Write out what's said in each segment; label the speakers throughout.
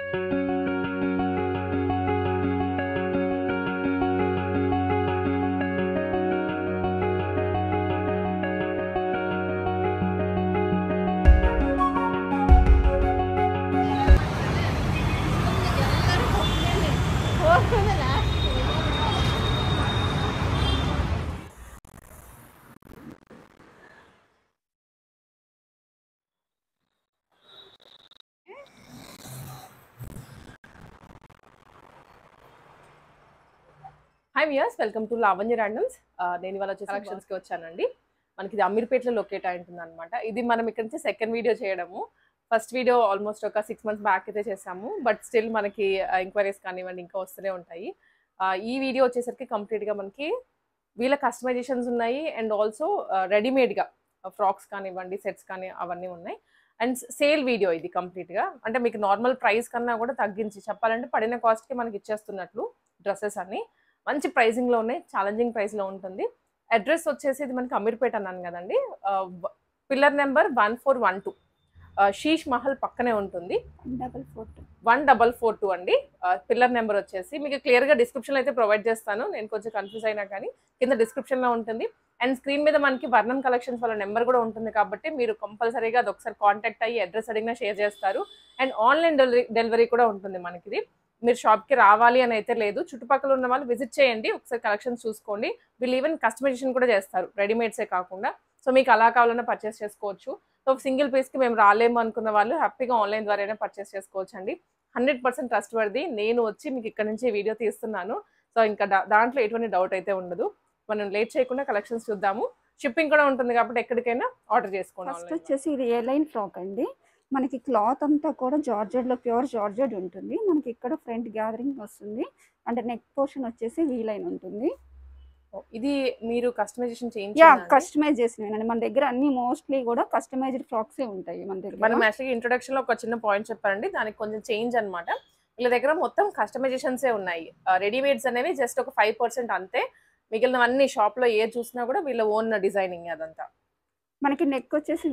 Speaker 1: Hi viewers, welcome to Lavanya randoms. నేను ఇవాళ వచ్చేసి కలెక్షన్స్కి వచ్చానండి. మనకి ఇది అమీర్పేటలో లొకేట్ అయి ఉంటుంది అనమాట. ఇది మనం ఇక్కడ నుంచి సెకండ్ వీడియో చేయడము. ఫస్ట్ వీడియో ఆల్మోస్ట్ ఒక 6 months బ్యాక్ అయితే చేసాము. బట్ స్టిల్ మనకి ఎంక్వైరీస్ కానివ్వండి ఇంకా వస్తూనే ఉంటాయి. ఈ వీడియో వచ్చేసరికి కంప్లీట్గా మనకి వీళ్ళ కస్టమైజేషన్స్ ఉన్నాయి అండ్ ఆల్సో రెడీమేడ్గా ఫ్రాక్స్ కానివ్వండి, సెట్స్ కానీ అవన్నీ ఉన్నాయి. అండ్ సేల్ వీడియో ఇది కంప్లీట్గా. అంటే మీకు నార్మల్ ప్రైస్ కన్నా కూడా తగ్గించి చెప్పాలంటే పడిన కాస్ట్కి మనకి ఇచ్చేస్తున్నట్లు డ్రెస్సెస్ అన్ని మంచి ప్రైజింగ్లో ఉన్నాయి, ఛాలెంజింగ్ ప్రైస్లో ఉంటుంది. అడ్రస్ వచ్చేసి ఇది మనకి అమీర్పేట అన్నాను కదండి. పిల్లర్ నెంబర్ 1412 శీష్ మహల్ పక్కనే ఉంటుంది. 1442 అండి పిల్లర్ నెంబర్ వచ్చేసి. మీకు క్లియర్గా డిస్క్రిప్షన్లో అయితే ప్రొవైడ్ చేస్తాను. నేను కొంచెం కన్ఫ్యూజ్ అయినా కానీ కింద డిస్క్రిప్షన్లో ఉంటుంది. అండ్ స్క్రీన్ మీద మనకి వర్ణం కలెక్షన్స్ వాళ్ళ నెంబర్ కూడా ఉంటుంది కాబట్టి మీరు కంపల్సరీగా అది ఒకసారి కాంటాక్ట్ అయ్యి అడ్రస్ అడిగినా షేర్ చేస్తారు. అండ్ ఆన్లైన్ డెలివరీ కూడా ఉంటుంది మనకి. మీరు షాప్కి రావాలి అని అయితే లేదు, చుట్టుపక్కల ఉన్న వాళ్ళు విజిట్ చేయండి, ఒకసారి కలెక్షన్స్ చూసుకోండి. వీళ్ళు ఈవెన్ కస్టమైజేషన్ కూడా చేస్తారు, రెడీమేడ్సే కాకుండా. సో మీకు అలా కావాలన్నా పర్చేస్ చేసుకోవచ్చు. సో సింగిల్ పీస్కి మేము రాలేము అనుకున్న వాళ్ళు హ్యాపీగా ఆన్లైన్ ద్వారానే పర్చేస్ చేసుకోవచ్చు అండి. 100% ట్రస్ట్ వర్ది. నేను వచ్చి మీకు ఇక్కడ నుంచి వీడియో తీస్తున్నాను. సో ఇంకా దాంట్లో ఎటువంటి డౌట్ అయితే ఉండదు. మనం లేట్ చేయకుండా కలెక్షన్స్ చూద్దాము. షిప్పింగ్ కూడా ఉంటుంది కాబట్టి ఎక్కడికైనా ఆర్డర్ చేసుకోండి.
Speaker 2: ఫస్ట్ వచ్చేసి ఇది ఏ లైన్ ఫ్రాక్ అండి. మనకి క్లాత్ అంతా కూడా జార్జెట్లో ప్యూర్ జార్జెట్ ఉంటుంది. మనకి ఇక్కడ ఫ్రంట్ గ్యాదరింగ్ వస్తుంది అండ్ నెక్ పోర్షన్ వచ్చేసి వీ లైన్ ఉంటుంది.
Speaker 1: ఇది మీరు కస్టమైజేషన్
Speaker 2: కస్టమైజ్ చేసినవి మన దగ్గర అన్ని మోస్ట్లీ కూడా కస్టమైజ్డ్ ఫ్రాక్సే ఉంటాయి మన దగ్గర.
Speaker 1: మనం యాక్చువల్గా ఇంట్రొడక్షన్ లో ఒక చిన్న పాయింట్ చెప్పారండి, దానికి కొంచెం చేంజ్ అనమాట. వీళ్ళ దగ్గర మొత్తం కస్టమైజేషన్సే ఉన్నాయి. రెడీమేడ్స్ అనేవి జస్ట్ ఒక 5% అంతే. మిగిలినవన్నీ షాప్ లో ఏ చూసినా కూడా వీళ్ళ ఓన్ డిజైనింగ్ అదంతా.
Speaker 2: మనకి నెక్ వచ్చేసి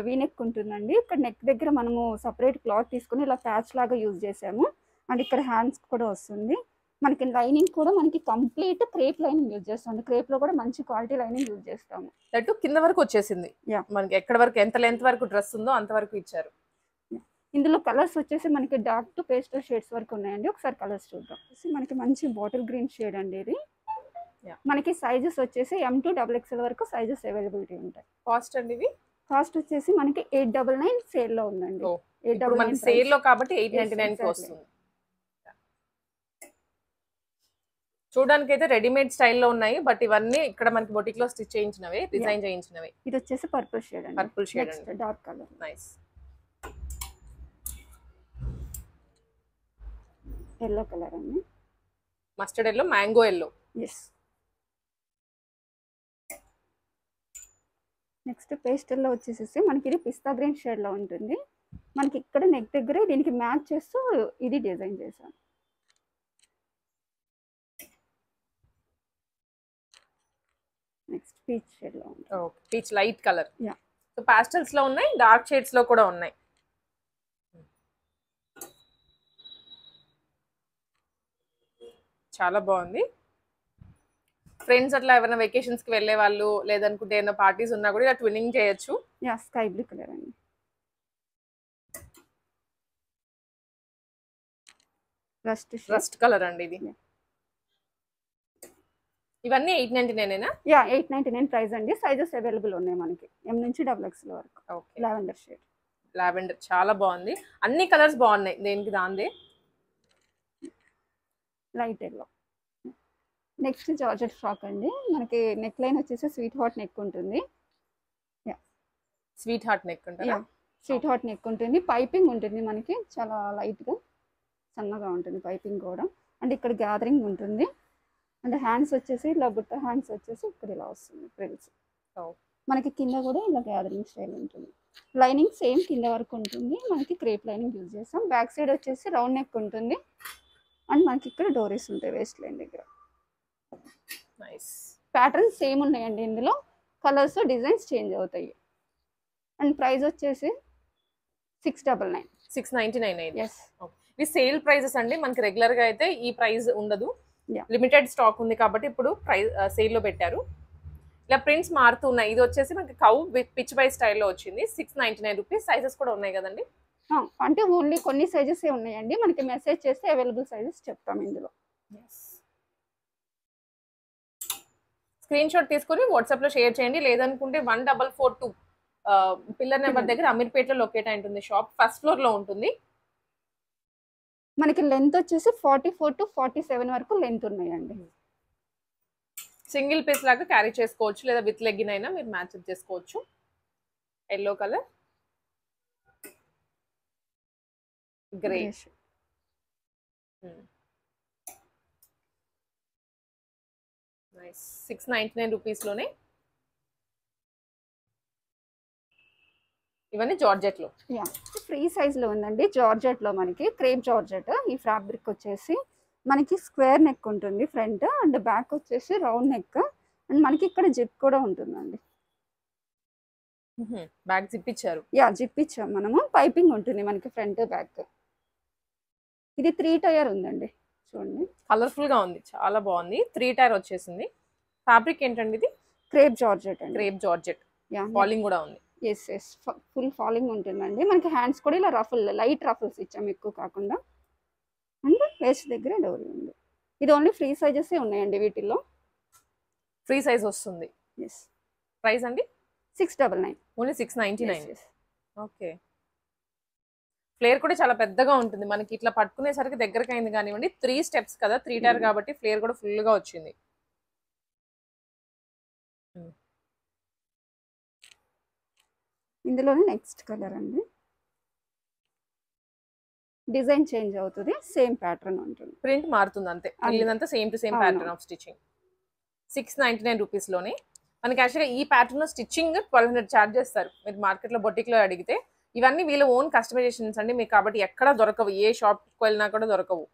Speaker 2: వీ నెక్ ఉంటుందండి. ఇక్కడ నెక్ దగ్గర మనము సపరేట్ క్లాత్ తీసుకుని ఇలా ప్యాచ్ లాగా యూజ్ చేసాము. అండ్ ఇక్కడ హ్యాండ్స్ కూడా వస్తుంది. మనకి లైనింగ్ కూడా మనకి కంప్లీట్ క్రేప్ లైనింగ్ యూజ్ చేస్తాం. క్రేప్ లో కూడా మంచి క్వాలిటీ లైనింగ్ యూజ్ చేస్తాము.
Speaker 1: దట్టు కింద వరకు వచ్చేసింది. మనకి ఎక్కడ వరకు ఎంత లెంత్ వరకు డ్రెస్ ఉందో అంతవరకు ఇచ్చారు.
Speaker 2: ఇందులో కలర్స్ వచ్చేసి మనకి డార్క్ టు పేస్టల్ షేడ్స్ వరకు ఉన్నాయండి. ఒకసారి కలర్స్ చూద్దాం. మనకి మంచి బాటిల్ గ్రీన్ షేడ్ అండి ఇది. మనకి సైజెస్ వచ్చేసి M to XXL వరకు సైజెస్ అవైలబిలిటీ ఉంటాయి.
Speaker 1: కాస్ట్ అండి ఇది?
Speaker 2: కాస్ట్ వచ్చేసి మనకి 899 సేల్ లో ఉందండి.
Speaker 1: 899 సేల్ లో కాబట్టి 899 కి వస్తుంది. చూడడానికి అయితే రెడీమేడ్ స్టైల్లో ఉన్నాయి, బట్ ఇవన్నీ ఇక్కడ మనకి బొటిక్ లో స్టిచ్ చేయించినవి, డిజైన్ చేయించినవి.
Speaker 2: ఇది వచ్చేసి పర్పుల్ షేడ్ అండి.
Speaker 1: పర్పుల్ షేడ్ అండి,
Speaker 2: dark colour.
Speaker 1: Nice.
Speaker 2: Yellow colour అండి,
Speaker 1: mustard yellow, mango yellow.
Speaker 2: Yes. Next పేస్టల్లో వచ్చేసి మనకి ఇది పిస్తా గ్రీన్ షేడ్లో ఉంటుంది. మనకి ఇక్కడ నెక్ దగ్గర దీనికి మ్యాచ్ చేస్తూ ఇది డిజైన్ చేసాం. నెక్స్ట్ పీచ్ షేడ్లో ఉంటుంది.
Speaker 1: Okay, peach light colour.
Speaker 2: Yeah.
Speaker 1: So pastels లో ఉన్నాయి, డార్క్ షేడ్స్ లో కూడా ఉన్నాయి. చాలా బాగుంది. ఫ్రెండ్స్ అట్లా ఎవరైనా వెకేషన్స్ కి వెళ్ళే వాళ్ళు లేదనుకుంటే ఏమైనా పార్టీస్ ఉన్నా కూడా ఇలా ట్విన్నింగ్ చేయొచ్చు.
Speaker 2: యా, స్కై బ్లూ కలర్ అండి.
Speaker 1: రస్ట్ కలర్ అండి ఇది. ఇవన్నీ 899
Speaker 2: యా, 899 ప్రైస్ అండి. సైజెస్ అవైలబుల్ ఉన్నాయి మనకి M నుంచి XXL వరకు.
Speaker 1: Okay,
Speaker 2: lavender shade.
Speaker 1: లావెండర్ చాలా బాగుంది. అన్ని కలర్స్ బాగున్నాయి, దేనికి దాందే.
Speaker 2: Light yellow. Next georgette frock అండి. మనకి నెక్ లైన్ వచ్చేసి స్వీట్ హార్ట్ నెక్ ఉంటుంది. యా,
Speaker 1: స్వీట్ హార్ట్ నెక్ ఉంటుంది.
Speaker 2: స్వీట్ హార్ట్ నెక్ ఉంటుంది. పైపింగ్ ఉంటుంది మనకి, చాలా లైట్గా సన్నగా ఉంటుంది పైపింగ్ కూడా. అండ్ ఇక్కడ గ్యాదరింగ్ ఉంటుంది. అండ్ హ్యాండ్స్ వచ్చేసి ఇలా బుట్ట హ్యాండ్స్ వచ్చేసి ఇక్కడ ఇలా వస్తుంది ఫ్రిల్స్. మనకి కింద కూడా ఇలా గ్యాదరింగ్ స్టైల్ ఉంటుంది. లైనింగ్ సేమ్ కింద వరకు ఉంటుంది. మనకి క్రేప్ లైనింగ్ యూజ్ చేస్తాం. బ్యాక్ సైడ్ వచ్చేసి రౌండ్ నెక్ ఉంటుంది. అండ్ మనకి ఇక్కడ డోరీస్ ఉంటాయి వేస్ట్ లైన్ దగ్గర. ప్యాటర్న్స్ సేమ్ ఉన్నాయండి. ఇందులో కలర్స్ డిజైన్స్ చేంజ్ అవుతాయి. అండ్ ప్రైస్ వచ్చేసి 699.
Speaker 1: 699.
Speaker 2: ఎస్.
Speaker 1: ఇవి సేల్ ప్రైజెస్ అండి, మనకి రెగ్యులర్ గా అయితే ఈ ప్రైస్ ఉండదు.
Speaker 2: Yeah.
Speaker 1: లిమిటెడ్ స్టాక్ ఉంది కాబట్టి ఇప్పుడు ప్రైస్ సేల్ లో పెట్టారు. ఇలా ప్రింట్స్ మారుతూ ఉన్నాయి. ఇది వచ్చేసి మనకి కౌ విత్ పిచ్ బై స్టైల్లో వచ్చింది. 699 రూపీస్. సైజెస్ కూడా ఉన్నాయి కదండి.
Speaker 2: అంటే ఓన్లీ కొన్ని సైజెస్ ఉన్నాయండి, మనకి మెసేజ్ చేస్తే అవైలబుల్ సైజెస్ చెప్తాం ఇందులో.
Speaker 1: స్క్రీన్ షాట్ తీసుకొని వాట్సాప్ లో షేర్ చేయండి. లేదనుకుంటే 1442 పిల్లర్ నెంబర్ దగ్గర అమీర్పేటలో లొకేట్ అయి ఉంటుంది. షాప్ ఫస్ట్ ఫ్లోర్ లో ఉంటుంది.
Speaker 2: మనకి లెంత్ వచ్చేసి 44 to 47 వరకు లెంత్ ఉన్నాయండి.
Speaker 1: సింగిల్ పీస్ లాగా క్యారీ చేసుకోవచ్చు, లేదా విత్ లెగ్గిన్ అయినా మీరు మ్యాచ్ చేసుకోవచ్చు. Yellow colour, grey. Nice. 699 rupees లోనే ఇవన్నీ జార్జెట్ లో.
Speaker 2: ఫ్రీ సైజ్ లో ఉందండి. జార్జెట్ లో మనకి క్రేప్ జార్జెట్. ఈ ఫ్యాబ్రిక్ వచ్చేసి మనకి స్క్వేర్ నెక్ ఉంటుంది ఫ్రంట్, అండ్ బ్యాక్ వచ్చేసి రౌండ్ నెక్, అండ్ మనకి ఇక్కడ జిప్ కూడా ఉంటుందండి.
Speaker 1: బ్యాక్ జిప్ ఇచ్చారు.
Speaker 2: జిప్ ఇచ్చాం మనము. పైపింగ్ ఉంటుంది మనకి ఫ్రంట్ బ్యాక్. ఇది 3 టైర్ ఉందండి, చూడండి
Speaker 1: కలర్ఫుల్ గా ఉంది, చాలా బాగుంది. 3 టైర్ వచ్చేసింది. ఫ్యాబ్రిక్ ఏంటండి ఇది?
Speaker 2: క్రేప్ జార్జెట్ అండి.
Speaker 1: Crepe georgette. ఫాలింగ్ కూడా ఉంది.
Speaker 2: ఎస్ ఫుల్ ఫాలింగ్ ఉంటుందండి. మనకి హ్యాండ్స్ కూడా ఇలా రఫుల్, లైట్ రఫుల్స్ ఇచ్చాము, ఎక్కువ కాకుండా. అండ్ వేస్ట్ దగ్గర డోరీ ఉంది. ఇది ఓన్లీ ఫ్రీ సైజెస్ ఉన్నాయండి వీటిల్లో.
Speaker 1: ఫ్రీ సైజ్ వస్తుంది.
Speaker 2: ఎస్.
Speaker 1: ప్రైస్ అండి
Speaker 2: 699.
Speaker 1: ఓన్లీ 699. ఓకే. ఫ్లేర్ కూడా చాలా పెద్దగా ఉంటుంది. మనకి ఇట్లా పట్టుకునేసరికి దగ్గరకు అయింది కానివ్వండి. 3 స్టెప్స్ కదా, 3 టైర్ కాబట్టి ఫ్లేర్ కూడా ఫుల్ గా వచ్చింది.
Speaker 2: ఇందులోనే నెక్స్ట్ కలర్ అండి. డిజైన్ చేంజ్ అవుతుంది, సేమ్ ప్యాటర్న్ ఉంటుంది,
Speaker 1: ప్రింట్ మారుతుంది అంతే. మిగిలినంతా same to same pattern of stitching. 699 rupees లోనే మనకి యాక్చువల్గా ఈ ప్యాటర్న్ స్టిచ్చింగ్ 1200 ఛార్జ్ చేస్తారు. మీరు మార్కెట్లో బొటిక్లో అడిగితే. ఇవన్నీ వీళ్ళ ఓన్ కస్టమైజేషన్స్ అండి మీకు, కాబట్టి ఎక్కడ దొరకవు. ఏ షాప్కి వెళ్ళినా కూడా దొరకవు.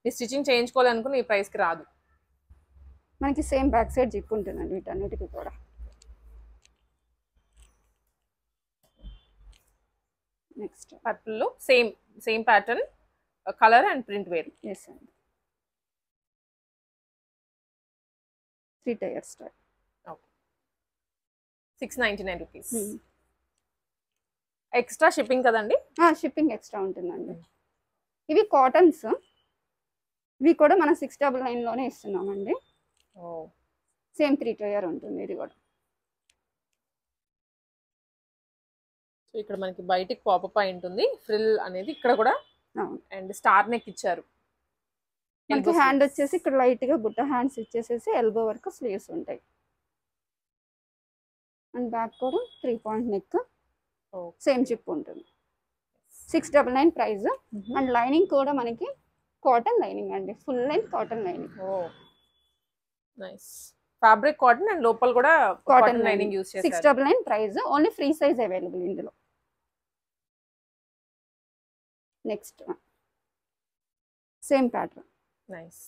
Speaker 1: మీరు స్టిచ్చింగ్ చేయించుకోవాలనుకుని ఈ ప్రైస్కి రాదు.
Speaker 2: మనకి సేమ్ బ్యాక్ సైడ్ జిప్ ఉంటుందండి వీటన్నిటికీ కూడా. నెక్స్ట్
Speaker 1: పర్పుల్లో same pattern, colour and print wear.
Speaker 2: Yes అండి. 3 tier style.
Speaker 1: Okay. 699 rupees. Extra shipping కదండి?
Speaker 2: షిప్పింగ్ ఎక్స్ట్రా ఉంటుందండి. ఇవి కాటన్స్. ఇవి కూడా మనం 699 లోనే ఇస్తున్నామండి. సేమ్ 3 టైర్ ఉంటుంది ఇది కూడా.
Speaker 1: సో ఇక్కడ మనకి బయటికి పాపప్ అయి ఉంటుంది ఫ్రిల్ అనేది. ఇక్కడ కూడా అండ్ స్టార్ నెక్ ఇచ్చారు.
Speaker 2: మనకి హ్యాండ్ వచ్చేసి ఇక్కడ లైట్ గా బుట్ట హ్యాండ్స్ ఇచ్చేసేసి ఎల్బో వరకు స్లీవ్స్ ఉంటాయి. అండ్ బ్యాక్ కూడా 3 పాయింట్ నెక్, సేమ్ జిప్ ఉంటుంది. 699 ప్రైస్. అండ్ లైనింగ్ కూడా మనకి కాటన్ లైనింగ్ అండి, full length cotton lining.
Speaker 1: Nice. Fabric cotton and లోపల కూడా కాటన్ లైనింగ్ యూస్ చేశారు.
Speaker 2: 699 price. Only free size available ఇందులో. Next same pattern.
Speaker 1: నైస్.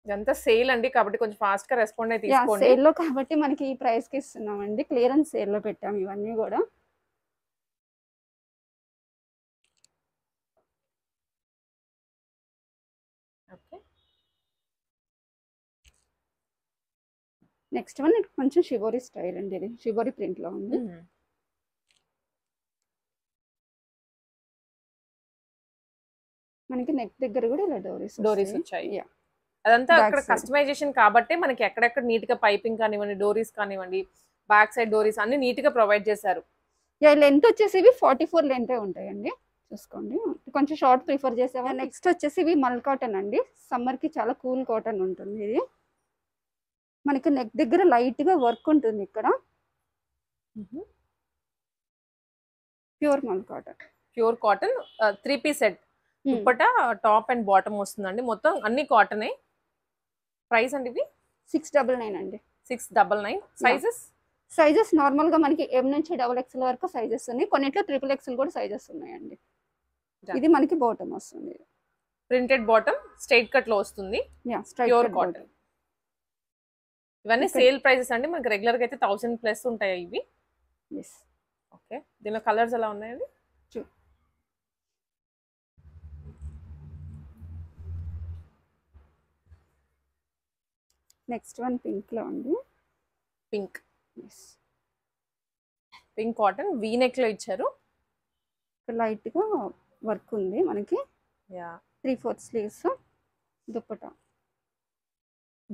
Speaker 1: ఇదంతా సేల్ అండి, కాబట్టి కొంచెం ఫాస్ట్ గా రెస్పాండ్ అయితే తీసుకోండి.
Speaker 2: సేల్ లో కాబట్టి మనకి ఈ ప్రైస్ కి ఇస్తున్నామండి. క్లియరెన్స్ సేల్ లో పెట్టాము ఇవన్నీ కూడా.
Speaker 1: ఓకే.
Speaker 2: నెక్స్ట్ వన్ కొంచెం షిబోరి స్టైల్ అండి. ఇది షిబోరి ప్రింట్ లో ఉంది. మనకి నెక్ దగ్గర కూడా ఇలా డోరీస్
Speaker 1: వచ్చాయి. అదంతా అక్కడ కస్టమైజేషన్ కాబట్టి మనకి ఎక్కడెక్కడ నీట్ గా పైపింగ్ కానివ్వండి, డోరీస్ కానివ్వండి, బ్యాక్ సైడ్ డోరీస్ అన్ని నీట్ గా ప్రొవైడ్ చేశారు.
Speaker 2: లెంత్ వచ్చేసి ఇవి 44 లెంత్ ఉంటాయండి, చూసుకోండి. కొంచెం షార్ట్ ప్రిఫర్ చేసేవా. నెక్స్ట్ వచ్చేసి ఇవి మల్ కాటన్ అండి. సమ్మర్ కి చాలా కూల్ కాటన్ ఉంటుంది ఇది. మనకి నెక్ దగ్గర లైట్ గా వర్క్ ఉంటుంది ఇక్కడ. ప్యూర్ మల్ cotton.
Speaker 1: Pure cotton 3 piece set. Dupatta top and bottom వస్తుందండి. మొత్తం అన్ని కాటనే. ప్రైస్ అండి ఇవి
Speaker 2: 699 అండి.
Speaker 1: 699.
Speaker 2: సైజెస్ నార్మల్ గా మనకి M నుంచి XXL వరకు సైజెస్ ఉన్నాయి. కొన్నిట్లో XXL కూడా సైజెస్ ఉన్నాయండి. ఇది మనకి బాటమ్ వస్తుంది.
Speaker 1: ప్రింటెడ్ బాటమ్, స్ట్రైట్ కట్ లో వస్తుంది. Pure cotton. ఇవన్నీ సేల్ ప్రైసెస్ అండి. మనకి రెగ్యులర్ గా అయితే 1000+ ఉంటాయి ఇవి. ఓకే. దీనిలో కలర్స్ ఎలా ఉన్నాయండి?
Speaker 2: నెక్స్ట్ వన్ పింక్ లో ఉంది.
Speaker 1: Pink pink cotton V neck లో ఇచ్చారు.
Speaker 2: లైట్ గా వర్క్ ఉంది మనకి. 3/4 స్లీవ్స్.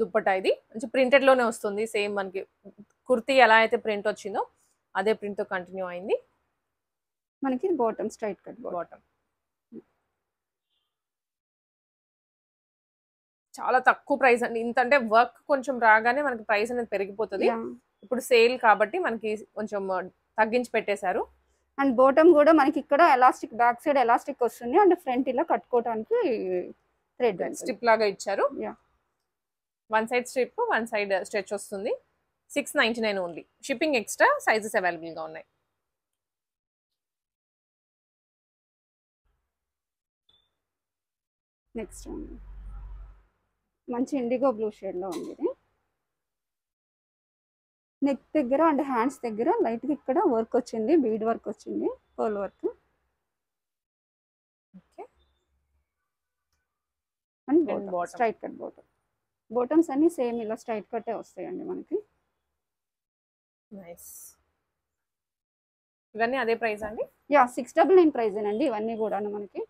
Speaker 1: దుప్పటా ఇది మంచి ప్రింటెడ్ లోనే వస్తుంది. సేమ్ మనకి కుర్తీ ఎలా అయితే ప్రింట్ వచ్చిందో అదే ప్రింట్ తో కంటిన్యూ అయింది.
Speaker 2: మనకి బాటమ్ స్ట్రైట్ కట్
Speaker 1: బాటమ్. చాలా తక్కువ ప్రైస్ అండి. ఇంత అంటే వర్క్ కొంచెం రాగానే మనకి ప్రైస్ అనేది పెరిగిపోతుంది. ఇప్పుడు సేల్ కాబట్టి మనకి కొంచెం తగ్గించి పెట్టేశారు.
Speaker 2: అండ్ బాటమ్ కూడా మనకి ఇక్కడ ఎలాస్టిక్, బ్యాక్ సైడ్ ఎలాస్టిక్ వస్తుంది. అండ్ ఫ్రంట్ ఇలా కట్టుకోవడానికి థ్రెడ్
Speaker 1: స్ట్రిప్ లాగా ఇచ్చారు. One side strip, one side stretch వస్తుంది. 699 only. Shipping extra. Sizes available గా ఉన్నాయి.
Speaker 2: నెక్స్ట్ మంచి ఇండిగో బ్లూ షేడ్ లో ఉంది ఇది. నెక్ దగ్గర అండ్ హ్యాండ్స్ దగ్గర లైట్ గా ఇక్కడ వర్క్ వచ్చింది, బీడ్ వర్క్ వచ్చింది, pearl work. And straight cut bottoms అన్ని సేమ్ ఇలా స్ట్రైట్ కట్టే వస్తాయండి మనకి.
Speaker 1: నైస్. ఇవన్నీ అదే ప్రైస్ అండి?
Speaker 2: 699 ప్రైస్ అండి ఇవన్నీ కూడా మనకి.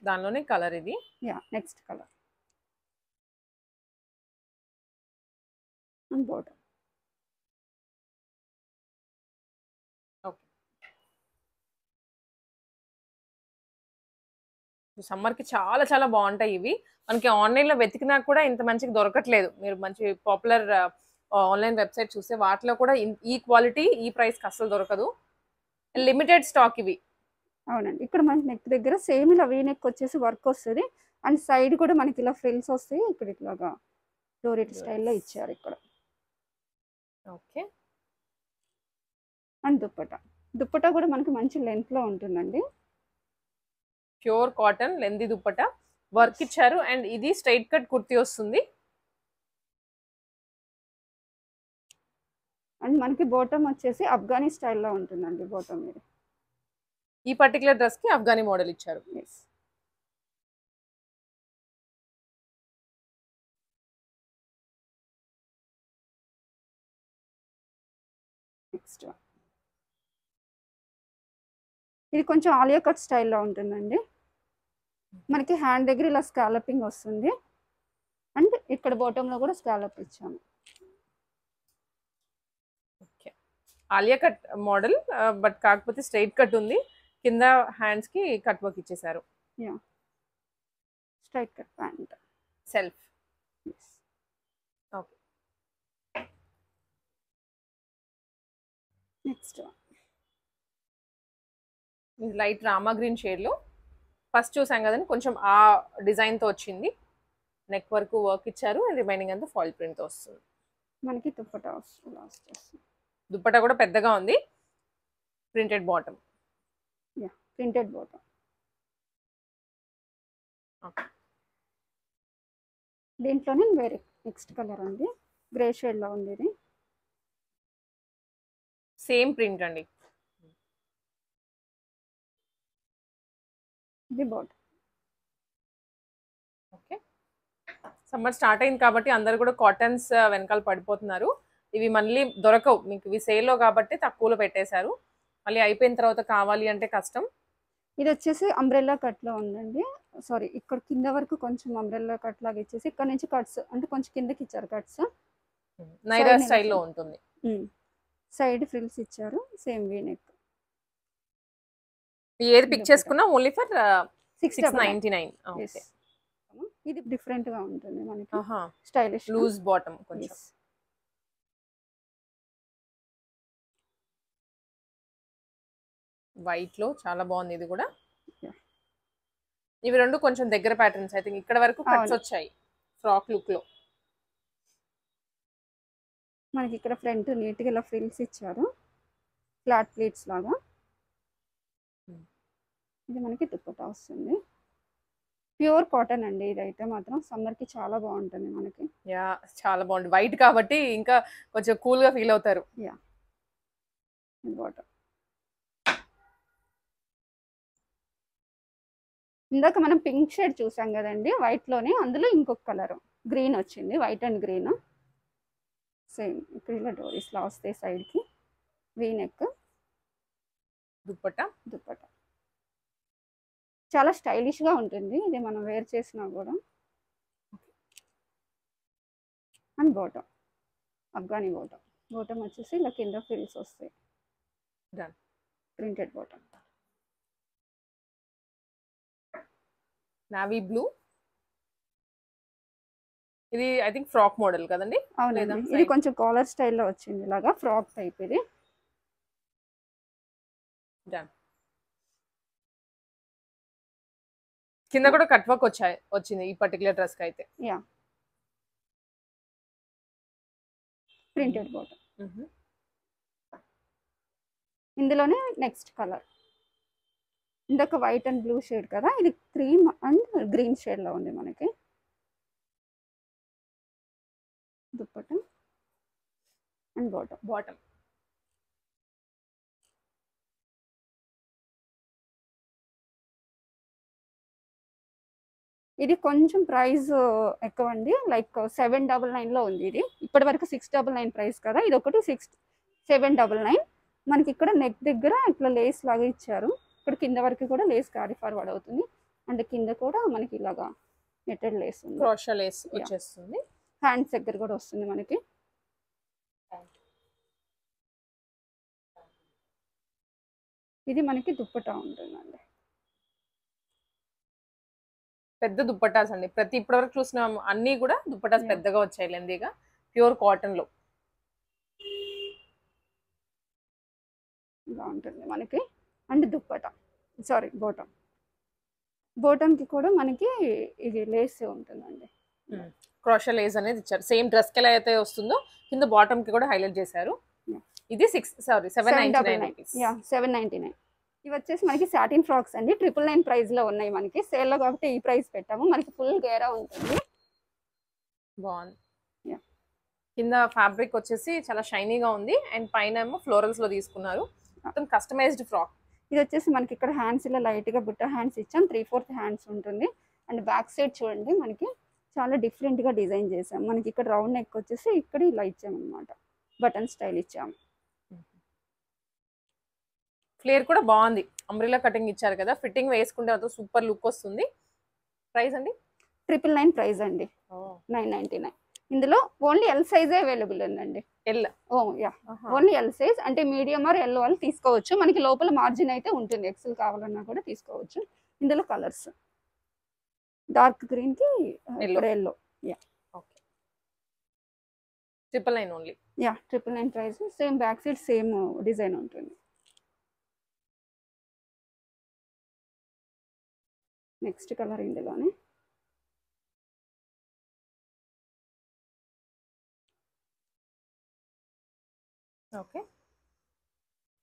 Speaker 1: దానిలోనే కలర్ ఇది.
Speaker 2: Next colour and bottom.
Speaker 1: Summer కి చాలా చాలా బాగుంటాయి ఇవి. మనకి ఆన్లైన్ లో వెతికినా కూడా ఇంత మంచిగా దొరకట్లేదు. మీరు మంచి పాపులర్ ఆన్లైన్ వెబ్సైట్ చూస్తే వాటిలో కూడా ఈ క్వాలిటీ ఈ ప్రైస్ కి అస్సలు దొరకదు. లిమిటెడ్ స్టాక్ ఇవి.
Speaker 2: అవునండి. ఇక్కడ మనకి నెక్ దగ్గర సేమ్ ఇలా వీ నెక్ వచ్చేసి వర్క్ వస్తుంది. అండ్ సైడ్ కూడా మనకి ఇలా ఫ్రిల్స్ వస్తాయి. ఇక్కడ ఇట్లాగా డోరెట్ స్టైల్లో ఇచ్చారు ఇక్కడ.
Speaker 1: ఓకే.
Speaker 2: అండ్ దుప్పటా కూడా మనకి మంచి లెంత్ లో ఉంటుందండి.
Speaker 1: ప్యూర్ కాటన్ లెంది దుప్పటా వర్క్ ఇచ్చారు. అండ్ ఇది స్ట్రైట్ కట్ కుర్తీ వస్తుంది.
Speaker 2: అండ్ మనకి బాటమ్ వచ్చేసి అఫ్ఘానీ స్టైల్లో ఉంటుందండి బాటమ్. ఇది
Speaker 1: ఈ పర్టికులర్ డ్రెస్ కి అఫ్ఘానీ మోడల్ ఇచ్చారు.
Speaker 2: నెక్స్ట్ ఇది కొంచెం ఆలియా కట్ స్టైల్లో ఉంటుందండి. మనకి హ్యాండ్ దగ్గర ఇలా స్కాలపింగ్ వస్తుంది. అండ్ ఇక్కడ బాటంలో కూడా స్కాలప్ ఇచ్చాము.
Speaker 1: Okay. Alia cut model but కాకపోతే స్ట్రైట్ కట్ ఉంది. కింద హ్యాండ్స్ కి కట్ వర్క్ ఇచ్చేసారు.
Speaker 2: Straight cut pant
Speaker 1: self. Okay.
Speaker 2: Next
Speaker 1: ఇది లైట్ రామా గ్రీన్ షేడ్ లో ఫస్ట్ చూసాం కదండి. కొంచెం ఆ డిజైన్ తో వచ్చింది. నెక్ వరకు వర్క్ ఇచ్చారు. రిమైనింగ్ అంతా ఫాయిల్ ప్రింట్ తో వస్తుంది.
Speaker 2: మనకి దుప్పటా వస్తుంది.
Speaker 1: దుప్పటా కూడా పెద్దగా ఉంది. Printed bottom.
Speaker 2: Printed bottom. దీంట్లోనే వేరే నెక్స్ట్ కలర్ అండి. గ్రే షేడ్ లో ఉంది ఇది.
Speaker 1: సేమ్ ప్రింట్ అండి.
Speaker 2: ఇది బాటమ్.
Speaker 1: ఓకే. సమ్మర్ స్టార్ట్ అయింది కాబట్టి అందరు కూడా కాటన్స్ వెనకాల పడిపోతున్నారు. ఇవి మళ్ళీ దొరకవు మీకు. ఇవి సేల్లో కాబట్టి తక్కువలో పెట్టేశారు. మళ్ళీ అయిపోయిన తర్వాత కావాలి అంటే కష్టం.
Speaker 2: ఇది వచ్చేసి అంబ్రెల్లా కట్ లో ఉందండి. సారీ, ఇక్కడ కింద వరకు కొంచెం అంబ్రెల్లా కట్ లాగా ఇచ్చేసి ఇక్కడ నుంచి కట్స్ అంటే కొంచెం కిందకి ఇచ్చారు కట్స్.
Speaker 1: నైరా స్టైల్లో ఉంటుంది.
Speaker 2: సైడ్ ఫ్రిల్స్ ఇచ్చారు. Same V neck.
Speaker 1: ఏది పిక్ చేసుకున్నా ఓన్లీ ఫర్ 699. ఓకే.
Speaker 2: ఇది డిఫరెంట్ గా ఉంటుంది మనకి. స్టైలిష్
Speaker 1: లూజ్ బాటమ్ కొంచెం. వైట్ లో చాలా బాగుంది ఇది కూడా. ఇవి రెండు కొంచెం దగ్గర ప్యాటర్న్స్. ఐ థింక్ ఇక్కడ వరకు కట్స్ వచ్చాయి ఫ్రాక్ లుక్ లో.
Speaker 2: మనకి ఇక్కడ ఫ్రంట్ నీట్ గా ఇలా ఫ్రిల్స్ ఇచ్చారు. ఫ్లాట్ ప్లీట్స్ లాగా. ఇది మనకి దుప్పటా వస్తుంది. ప్యూర్ కాటన్ అండి. ఇదైతే మాత్రం సమ్మర్ కి చాలా బాగుంటుంది మనకి.
Speaker 1: చాలా బాగుంది. వైట్ కాబట్టి ఇంకా కొంచెం కూల్ గా ఫీల్ అవుతారు.
Speaker 2: బాటమ్. ఇందాక మనం పింక్ షేడ్ చూసాం కదండి వైట్ లోనే, అందులో ఇంకొక కలర్ గ్రీన్ వచ్చింది, వైట్ అండ్ గ్రీన్. సేమ్ ఇక్కడ ఇలా డోరీస్ లా వస్తాయి సైడ్ కి, వీ నెక్,
Speaker 1: దుప్పట్టా
Speaker 2: దుప్పట్టా. చాలా స్టైలిష్ గా ఉంటుంది ఇది మనం వేర్ చేసినా కూడా. And bottom Afghani bottom. Bottom వచ్చేసి ఇలా కింద ఫ్రిల్స్ వస్తాయి,
Speaker 1: done.
Speaker 2: Printed bottom.
Speaker 1: Navy blue. ఇది ఐ థింక్ ఫ్రాక్ మోడల్ కదండి.
Speaker 2: అవునండి, ఇది కొంచెం కాలర్ స్టైల్లో వచ్చింది, ఇలాగా ఫ్రాక్ టైప్ ఇది.
Speaker 1: డన్. కింద కూడా కట్ వర్క్ వచ్చింది ఈ పర్టికులర్ డ్రెస్ కి అయితే.
Speaker 2: Yeah, printed bottom. ఇందులోనే నెక్స్ట్ కలర్, ఇందాక వైట్ అండ్ బ్లూ షేడ్ కదా, ఇది క్రీమ్ అండ్ గ్రీన్ షేడ్ లో ఉంది మనకి. Dupatta and bottom. ఇది కొంచెం ప్రైస్ ఎక్కువ అండి, లైక్ 799 లో ఉంది ఇది. ఇప్పటి వరకు 699 ప్రైస్ కదా, ఇది ఒకటి 799. మనకి ఇక్కడ నెక్ దగ్గర ఇట్లా లేస్ లాగా ఇచ్చారు, ఇక్కడ కింద వరకు కూడా లేస్ క్యారీ ఫార్వర్డ్ అవుతుంది. అండ్ కింద కూడా మనకి ఇలాగా నెట్టెడ్ లేస్ ఉంది,
Speaker 1: క్రోషా లేస్ వచ్చేస్తుంది.
Speaker 2: హ్యాండ్స్ దగ్గర కూడా వస్తుంది మనకి. ఇది మనకి దుప్పటా ఉంటుందండి,
Speaker 1: పెద్ద దుప్పటాస్ అండి. ఇప్పటివరకు చూసిన అన్ని కూడా దుప్పటాస్ పెద్దగా వచ్చాయి, లెందీగా, ప్యూర్ కాటన్ లో.
Speaker 2: ఇలా ఉంటుంది మనకి. అండ్ దుప్పటా, సారీ బాటమ్ కి కూడా మనకి ఇది లేస్ ఉంటుందండి,
Speaker 1: క్రోషా లేస్ అనేది ఇచ్చారు. సేమ్ డ్రెస్ కి ఎలా అయితే వస్తుందో కింద బాటమ్ కి కూడా హైలైట్ చేశారు. ఇది
Speaker 2: 799. ఇవి వచ్చేసి మనకి సాటిన్ ఫ్రాక్స్ అండి, 999 ప్రైస్ లో ఉన్నాయి మనకి. సేల్ లో కాబట్టి ఈ ప్రైస్ పెట్టాము. మనకి ఫుల్ గేరా ఉంటుంది,
Speaker 1: బాగుంది. కింద ఫ్యాబ్రిక్ వచ్చేసి చాలా షైనీగా ఉంది, అండ్ పైన ఏమో ఫ్లోరల్స్ లో తీసుకున్నారు. మొత్తం కస్టమైజ్డ్ ఫ్రాక్.
Speaker 2: ఇది వచ్చేసి మనకి ఇక్కడ హ్యాండ్స్ ఇలా లైట్ గా బుట్ట హ్యాండ్స్ ఇచ్చాం, 3/4 హ్యాండ్స్ ఉంటుంది. అండ్ బ్యాక్ సైడ్ చూడండి మనకి చాలా డిఫరెంట్ గా డిజైన్ చేసాం. మనకి ఇక్కడ రౌండ్ నెక్ వచ్చేసి ఇక్కడ ఇలా ఇచ్చాం అనమాట, బటన్ స్టైల్ ఇచ్చాము.
Speaker 1: ఫ్లేర్ కూడా బాగుంది, అంబ్రెల్లా కటింగ్ ఇచ్చారు కదా, ఫిట్టింగ్ వేసుకుంటే అంతా సూపర్ లుక్ వస్తుంది. ప్రైస్ అండి
Speaker 2: 999 ప్రైస్ అండి, 999. ఇందులో ఓన్లీ ఎల్ సైజే అవైలబుల్ ఉందండి. ఓన్లీ ఎల్ సైజ్ అంటే మీడియం ఆర్ ఎల్ వాళ్ళు తీసుకోవచ్చు. మనకి లోపల మార్జిన్ అయితే ఉంటుంది, ఎక్సెల్ కావాలన్నా కూడా తీసుకోవచ్చు. ఇందులో కలర్స్ డార్క్ గ్రీన్ కి yellow.
Speaker 1: 999 only.
Speaker 2: 999 price. Same back side same design ఉంటుంది. నెక్స్ట్ కలర్ ఇందులోనే
Speaker 1: ఓకే.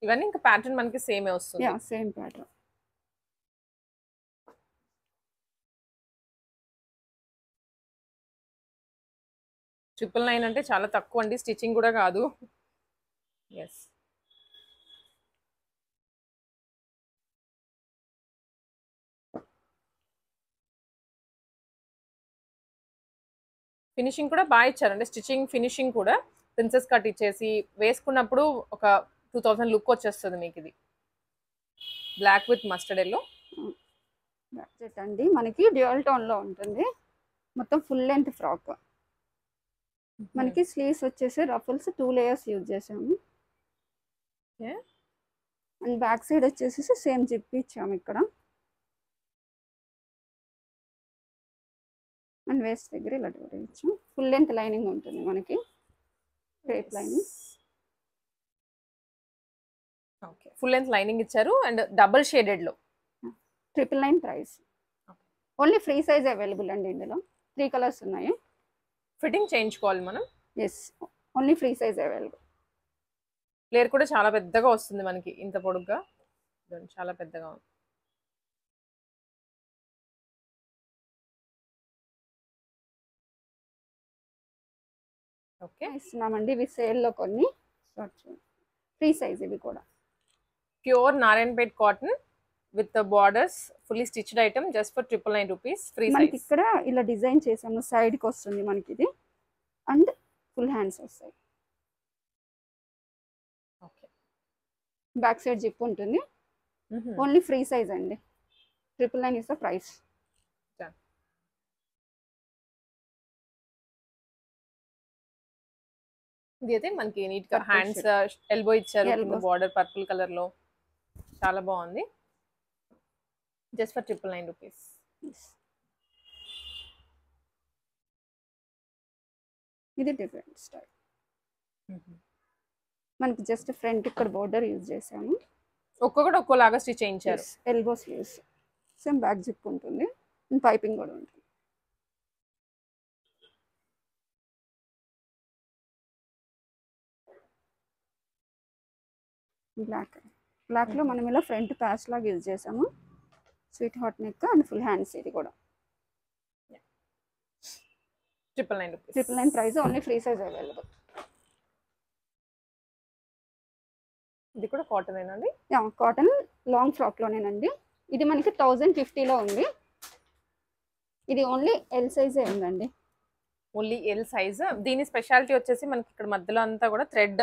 Speaker 1: ఇవన్నీ ఇంకా ప్యాటర్న్ మనకి సేమే వస్తుంది.
Speaker 2: Same pattern.
Speaker 1: $999 అంటే చాలా తక్కువ అండి, స్టిచ్చింగ్ కూడా కాదు. ఎస్, ఫినిషింగ్ కూడా బాగా ఇచ్చారండి. స్టిచ్చింగ్ ఫినిషింగ్ కూడా ప్రిన్సెస్ కట్ ఇచ్చేసి వేసుకున్నప్పుడు ఒక 2000 లుక్ వచ్చేస్తుంది మీకు. ఇది బ్లాక్ విత్ మస్టర్డ్ ఎల్లో
Speaker 2: అండి, మనకి డ్యూయల్ టోన్ లో ఉంటుంది. మొత్తం ఫుల్ లెంత్ ఫ్రాక్. మనకి స్లీవ్స్ వచ్చేసి రఫల్స్ 2 లేయర్స్ యూజ్ చేసాము. అండ్ బ్యాక్ సైడ్ వచ్చేసి సేమ్ జిప్ ఇచ్చాము ఇక్కడ. అండ్ వేస్ట్ దగ్గర ఇలా డోర్ ఇచ్చాం. ఫుల్ లెంత్ లైనింగ్ ఉంటుంది మనకి, crepe lining.
Speaker 1: Okay, full length lining ఇచ్చారు అండ్ డబుల్ షేడెడ్ లో.
Speaker 2: 999 price. Only free size available అండి, ఇందులో 3 కలర్స్ ఉన్నాయి.
Speaker 1: ఫిట్టింగ్ చేయించుకోవాలి మనం.
Speaker 2: Yes, only free size available.
Speaker 1: Flare కూడా చాలా పెద్దగా వస్తుంది మనకి, ఇంత పొడుగ్గా చాలా పెద్దగా ఉంది. ఓకే,
Speaker 2: ఇస్తున్నామండి. ఇవి సేల్లో కొన్ని ఫ్రీ సైజ్. ఇవి కూడా
Speaker 1: pure Narayanpet cotton, with borders fully stitched item just for 999 rupees free
Speaker 2: మనకి
Speaker 1: సైజ్.
Speaker 2: ఇక్కడ ఇలా డిజైన్ చేసాము, సైడ్ కి వస్తుంది మనకి ఇది, అండ్ ఫుల్ హ్యాండ్స్ వస్తాయి.
Speaker 1: ఓకే.
Speaker 2: బ్యాక్ సైడ్ జిప్ ఉంటుంది. ఓన్లీ ఫ్రీ సైజ్ అండి. 999 ఇస్ ద ప్రైస్.
Speaker 1: ఇది అయితే మనకి నీట్ గా హ్యాండ్స్ ఎల్బో ఇచ్చారు, కింద బార్డర్ పర్పుల్ కలర్ లో చాలా బాగుంది. Just for 999 rupees.
Speaker 2: ఇది డిఫరెంట్ స్టైల్. మనకి జస్ట్ ఫ్రంట్ ఇక్కడ బోర్డర్ యూజ్ చేసాము.
Speaker 1: ఒక్కొక్కటి ఒక్కోలాగా స్టిచ్ చేయించారు.
Speaker 2: Elbow sleeves, same back zip ఉంటుంది, పైపింగ్ కూడా ఉంటుంది. బ్లాక్ లో మనం ఇలా ఫ్రంట్ ప్యాచ్ లాగా యూజ్ చేసాము. Sweetheart neck and full hands. ఇది కూడా
Speaker 1: 999 rupees.
Speaker 2: 999 price. Only free size available.
Speaker 1: ఇది కూడా కాటన్ ఏనండి?
Speaker 2: కాటన్ లాంగ్ ఫ్రాక్ లోనేనండి. ఇది మనకి 1050లో ఉంది. ఇది ఓన్లీ ఎల్ సైజే ఉందండి.
Speaker 1: Only L size. దీని స్పెషాలిటీ వచ్చేసి మనకి ఇక్కడ మధ్యలో అంతా కూడా థ్రెడ్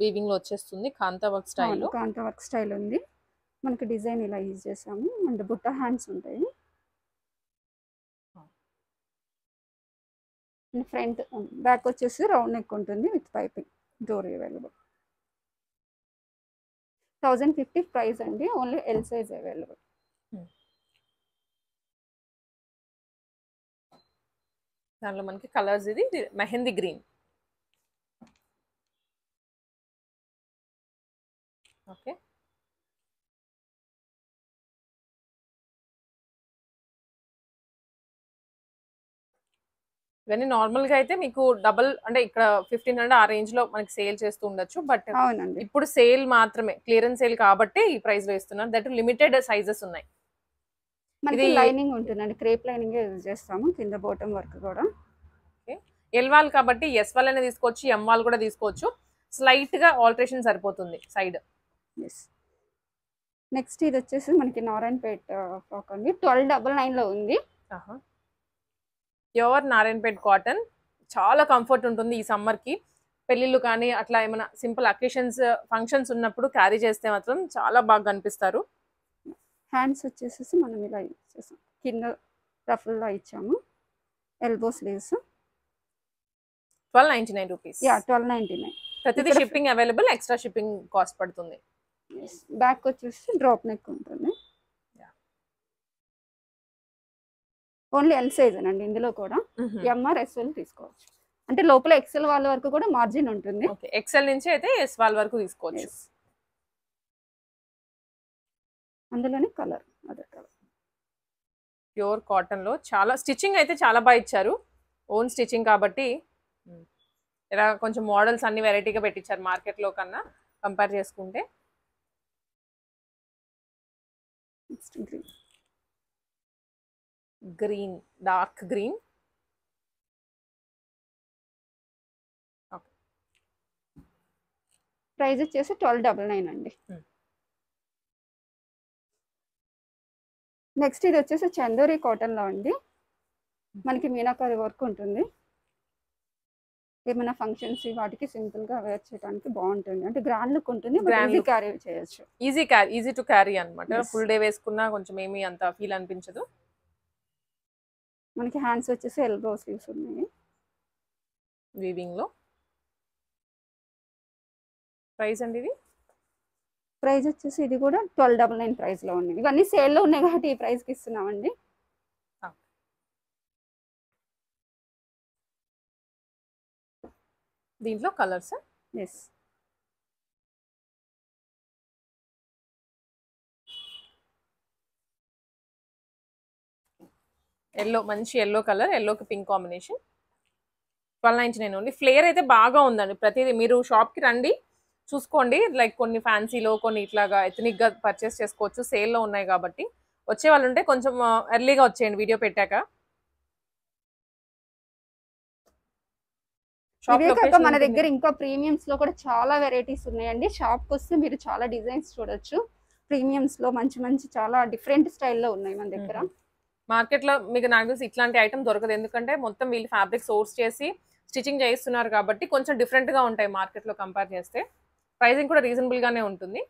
Speaker 1: వీవింగ్ లో వచ్చేస్తుంది. కాంతా వర్క్ స్టైల్.
Speaker 2: కాంతా వర్క్ స్టైల్ ఉంది. మనకి డిజైన్ ఇలా యూజ్ చేసాము అండ్ బుట్ట హ్యాండ్స్ ఉంటాయి. ఫ్రంట్ బ్యాక్ వచ్చేసి రౌండ్ నెక్ ఉంటుంది విత్ పైపింగ్. డోర్ అవైలబుల్. 1050 ప్రైస్ అండి. Only L size available.
Speaker 1: దానిలో మనకి కలర్స్ ఇది మెహందీ గ్రీన్. ఓకే. ఇవన్నీ నార్మల్ గా అయితే మీకు డబుల్ అంటే ఇక్కడ 1500 ఆ రేంజ్ లో మనకి సేల్ చేస్తూ ఉండొచ్చు. బట్
Speaker 2: అవునండి,
Speaker 1: ఇప్పుడు సేల్ మాత్రమే, క్లియరెన్స్ సేల్ కాబట్టి ఈ ప్రైస్ లో ఇస్తున్నారు. దట్ లిమిటెడ్ సైజెస్ ఉన్నాయి.
Speaker 2: మనకి లైనింగ్ ఉంటుందండి. క్రేప్ లైనింగ్ యూజ్ చేస్తాము. కింద బాటమ్ వర్క్ కూడా.
Speaker 1: ఎల్ వాల్ కాబట్టి ఎస్ వాల్ అనేది తీసుకోవచ్చు, ఎం వాల్ కూడా తీసుకోవచ్చు. స్లైట్ గా ఆల్టరేషన్ సరిపోతుంది సైడ్.
Speaker 2: నెక్స్ట్ ఇది వచ్చేసి మనకి నారాయణపేట ఫ్రాక్ అండి. 1299లో ఉంది.
Speaker 1: Pure Narayanpet cotton. చాలా కంఫర్ట్ ఉంటుంది ఈ సమ్మర్ కి. పెళ్ళిళ్ళు కానీ అట్లా ఏమైనా సింపుల్ అకేషన్స్ ఫంక్షన్స్ ఉన్నప్పుడు క్యారీ చేస్తే మాత్రం చాలా బాగా కనిపిస్తారు.
Speaker 2: హ్యాండ్స్ వచ్చేసి మనం ఇలా యూజ్ చేసాం. కింద రఫుల్లా ఇచ్చాము. Elbow sleeves.
Speaker 1: 1299 రూపీస్.
Speaker 2: 1299.
Speaker 1: ప్రతిదీ shipping available. Extra shipping cost పడుతుంది.
Speaker 2: బ్యాక్ వచ్చేసి డ్రాప్ నెక్ ఉంటుంది. ఓన్లీ ఎల్ సైజ్ అండి. ఇందులో కూడా ఎంఆర్ ఎస్ఎల్ తీసుకోవచ్చు. అంటే లోపల ఎక్సెల్ వాళ్ళ వరకు కూడా మార్జిన్ ఉంటుంది.
Speaker 1: ఎక్సెల్ నుంచి అయితే ఎస్ వాళ్ళ వరకు తీసుకోవచ్చు.
Speaker 2: అందులోనే కలర్ అదే కలర్.
Speaker 1: ప్యూర్ కాటన్ లో చాలా స్టిచ్చింగ్ అయితే చాలా బాగా ఇచ్చారు. ఓన్ స్టిచ్చింగ్ కాబట్టి ఇలా కొంచెం మోడల్స్ అన్ని వెరైటీగా పెట్టించారు మార్కెట్ లో కన్నా కంపేర్ చేసుకుంటే. Green, dark green.
Speaker 2: ప్రైస్ వచ్చేసి 1299 అండి. నెక్స్ట్ ఇది వచ్చేసి చందోరి కాటన్ లో అండి. మనకి మీనాకారి వర్క్ ఉంటుంది. ఏమైనా ఫంక్షన్స్ వాటికి సింపుల్ గా వేర్ చేయడానికి బాగుంటుంది. అంటే గ్రాండ్ లుక్ ఉంటుంది. ఈజీ క్యారీ చేయొచ్చు.
Speaker 1: ఈజీ టు క్యారీ అన్నమాట. ఫుల్ డే వేసుకున్నా కొంచెం ఏమీ అంత ఫీల్ అనిపించదు.
Speaker 2: మనకి హ్యాండ్స్ వచ్చేసి ఎల్బో స్లీవ్స్ ఉన్నాయి
Speaker 1: వీవింగ్ లో. ప్రైస్ అండి ఇది?
Speaker 2: ప్రైస్ వచ్చేసి ఇది కూడా 1299 ప్రైస్ లో ఉంది. ఇవన్నీ సేల్ లో ఉన్నాయి కాబట్టి ఈ ప్రైస్ కి ఇస్తున్నామండి.
Speaker 1: దీంట్లో కలర్స్.
Speaker 2: ఎస్.
Speaker 1: ఎల్లో, మంచి ఎల్లో కలర్. ఎల్లోకి పింక్ కాంబినేషన్. 1299 ఓన్లీ. ఫ్లేర్ అయితే బాగా ఉందండి. ప్రతిదీ మీరు షాప్కి రండి, చూసుకోండి. లైక్ కొన్ని ఫ్యాన్సీలో, కొన్ని ఇట్లాగా ఎథనిక్గా పర్చేస్ చేసుకోవచ్చు. సేల్లో ఉన్నాయి కాబట్టి. వచ్చే వాళ్ళు ఉంటే కొంచెం ఎర్లీగా వచ్చేయండి వీడియో పెట్టాక.
Speaker 2: ఇవే కాక మన దగ్గర ఇంకా ప్రీమియమ్స్ లో కూడా చాలా వెరైటీస్ ఉన్నాయండి. షాప్కి వస్తే మీరు చాలా డిజైన్స్ చూడొచ్చు. ప్రీమియమ్స్ లో మంచి మంచి చాలా డిఫరెంట్ స్టైల్లో ఉన్నాయి మన దగ్గర.
Speaker 1: మార్కెట్ లో మీకు నాకు తెలిసి ఇట్లాంటి ఐటమ్ దొరకదు, ఎందుకంటే మొత్తం వీళ్ళు ఫ్యాబ్రిక్ సోర్స్ చేసి స్టిచింగ్ చేయిస్తున్నారు కాబట్టి కొంచెం డిఫరెంట్ గా ఉంటాయి మార్కెట్ లో కంపేర్ చేస్తే. ప్రైసింగ్ కూడా రీజనబుల్ గానే ఉంటుంది.